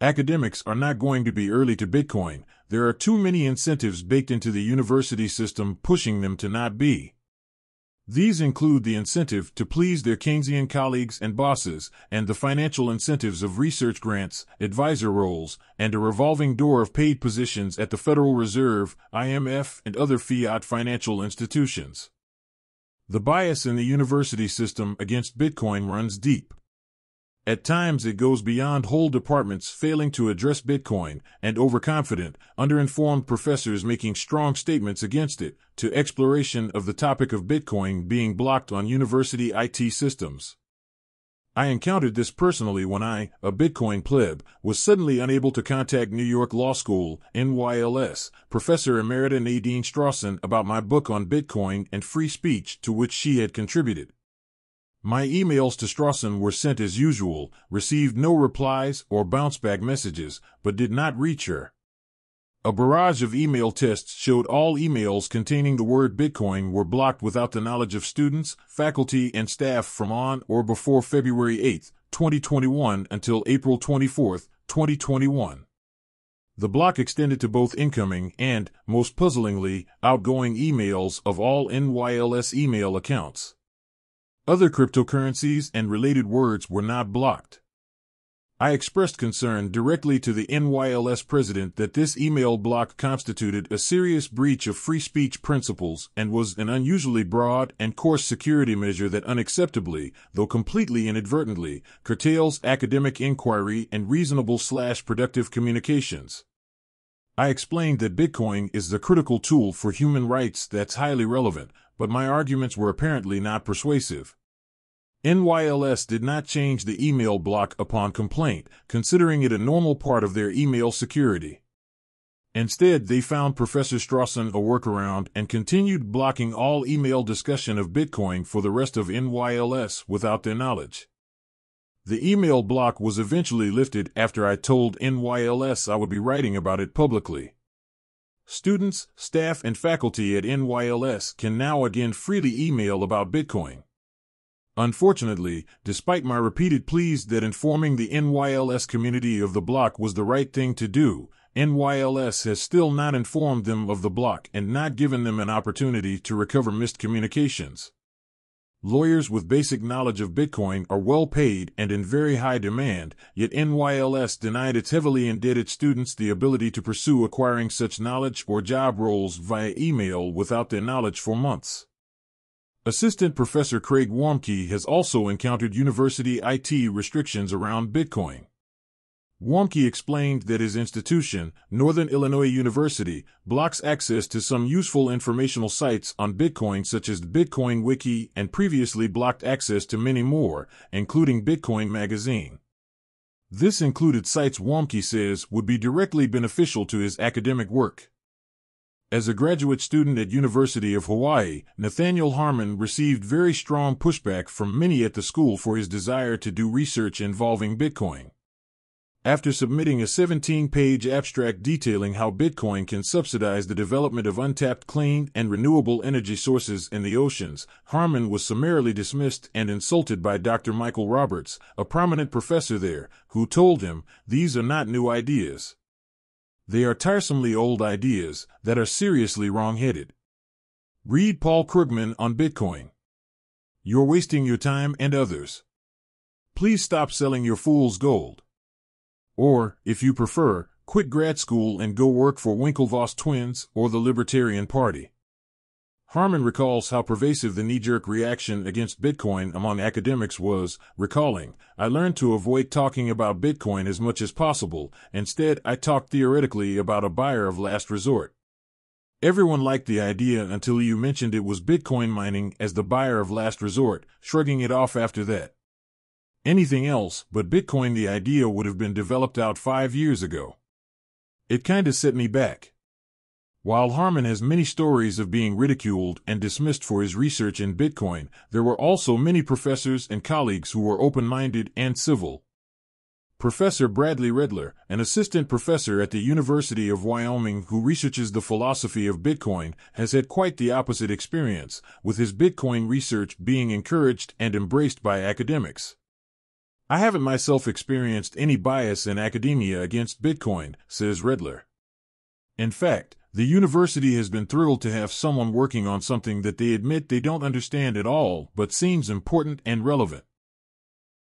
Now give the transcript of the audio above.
Academics are not going to be early to Bitcoin. There are too many incentives baked into the university system pushing them to not be. These include the incentive to please their Keynesian colleagues and bosses, and the financial incentives of research grants, advisor roles, and a revolving door of paid positions at the Federal Reserve, IMF, and other fiat financial institutions. The bias in the university system against Bitcoin runs deep. At times it goes beyond whole departments failing to address Bitcoin, and overconfident, underinformed professors making strong statements against it, to exploration of the topic of Bitcoin being blocked on university IT systems. I encountered this personally when I, a Bitcoin pleb, was suddenly unable to contact New York Law School, NYLS, Professor Emerita Nadine Strawson about my book on Bitcoin and free speech to which she had contributed. My emails to Strawson were sent as usual, received no replies or bounce-back messages, but did not reach her. A barrage of email tests showed all emails containing the word Bitcoin were blocked without the knowledge of students, faculty, and staff from on or before February 8, 2021 until April 24, 2021. The block extended to both incoming and, most puzzlingly, outgoing emails of all NYLS email accounts. Other cryptocurrencies and related words were not blocked. I expressed concern directly to the NYLS president that this email block constituted a serious breach of free speech principles and was an unusually broad and coarse security measure that unacceptably, though completely inadvertently, curtails academic inquiry and reasonable/productive communications. I explained that Bitcoin is the critical tool for human rights that's highly relevant, but my arguments were apparently not persuasive. NYLS did not change the email block upon complaint, considering it a normal part of their email security. Instead, they found Professor Strawson a workaround and continued blocking all email discussion of Bitcoin for the rest of NYLS without their knowledge. The email block was eventually lifted after I told NYLS I would be writing about it publicly. Students, staff, and faculty at NYLS can now again freely email about Bitcoin. Unfortunately, despite my repeated pleas that informing the NYLS community of the block was the right thing to do, NYLS has still not informed them of the block and not given them an opportunity to recover missed communications. Lawyers with basic knowledge of Bitcoin are well paid and in very high demand, yet NYLS denied its heavily indebted students the ability to pursue acquiring such knowledge or job roles via email without their knowledge for months. Assistant Professor Craig Warmke has also encountered university IT restrictions around Bitcoin. Warmke explained that his institution, Northern Illinois University, blocks access to some useful informational sites on Bitcoin such as the Bitcoin Wiki and previously blocked access to many more, including Bitcoin Magazine. This included sites Warmke says would be directly beneficial to his academic work. As a graduate student at University of Hawaii, Nathaniel Harmon received very strong pushback from many at the school for his desire to do research involving Bitcoin. After submitting a 17-page abstract detailing how Bitcoin can subsidize the development of untapped clean and renewable energy sources in the oceans, Harmon was summarily dismissed and insulted by Dr. Michael Roberts, a prominent professor there, who told him, "These are not new ideas. They are tiresomely old ideas that are seriously wrong-headed. Read Paul Krugman on Bitcoin. You're wasting your time and others. Please stop selling your fool's gold. Or, if you prefer, quit grad school and go work for Winklevoss Twins or the Libertarian Party." Harmon recalls how pervasive the knee-jerk reaction against Bitcoin among academics was, recalling, "I learned to avoid talking about Bitcoin as much as possible. Instead, I talked theoretically about a buyer of last resort. Everyone liked the idea until you mentioned it was Bitcoin mining as the buyer of last resort, shrugging it off after that. Anything else but Bitcoin, the idea would have been developed out 5 years ago. It kinda set me back." While Harmon has many stories of being ridiculed and dismissed for his research in Bitcoin, there were also many professors and colleagues who were open-minded and civil. Professor Bradley Redler, an assistant professor at the University of Wyoming who researches the philosophy of Bitcoin, has had quite the opposite experience, with his Bitcoin research being encouraged and embraced by academics. I haven't myself experienced any bias in academia against Bitcoin, says Redler. In fact, the university has been thrilled to have someone working on something that they admit they don't understand at all but seems important and relevant.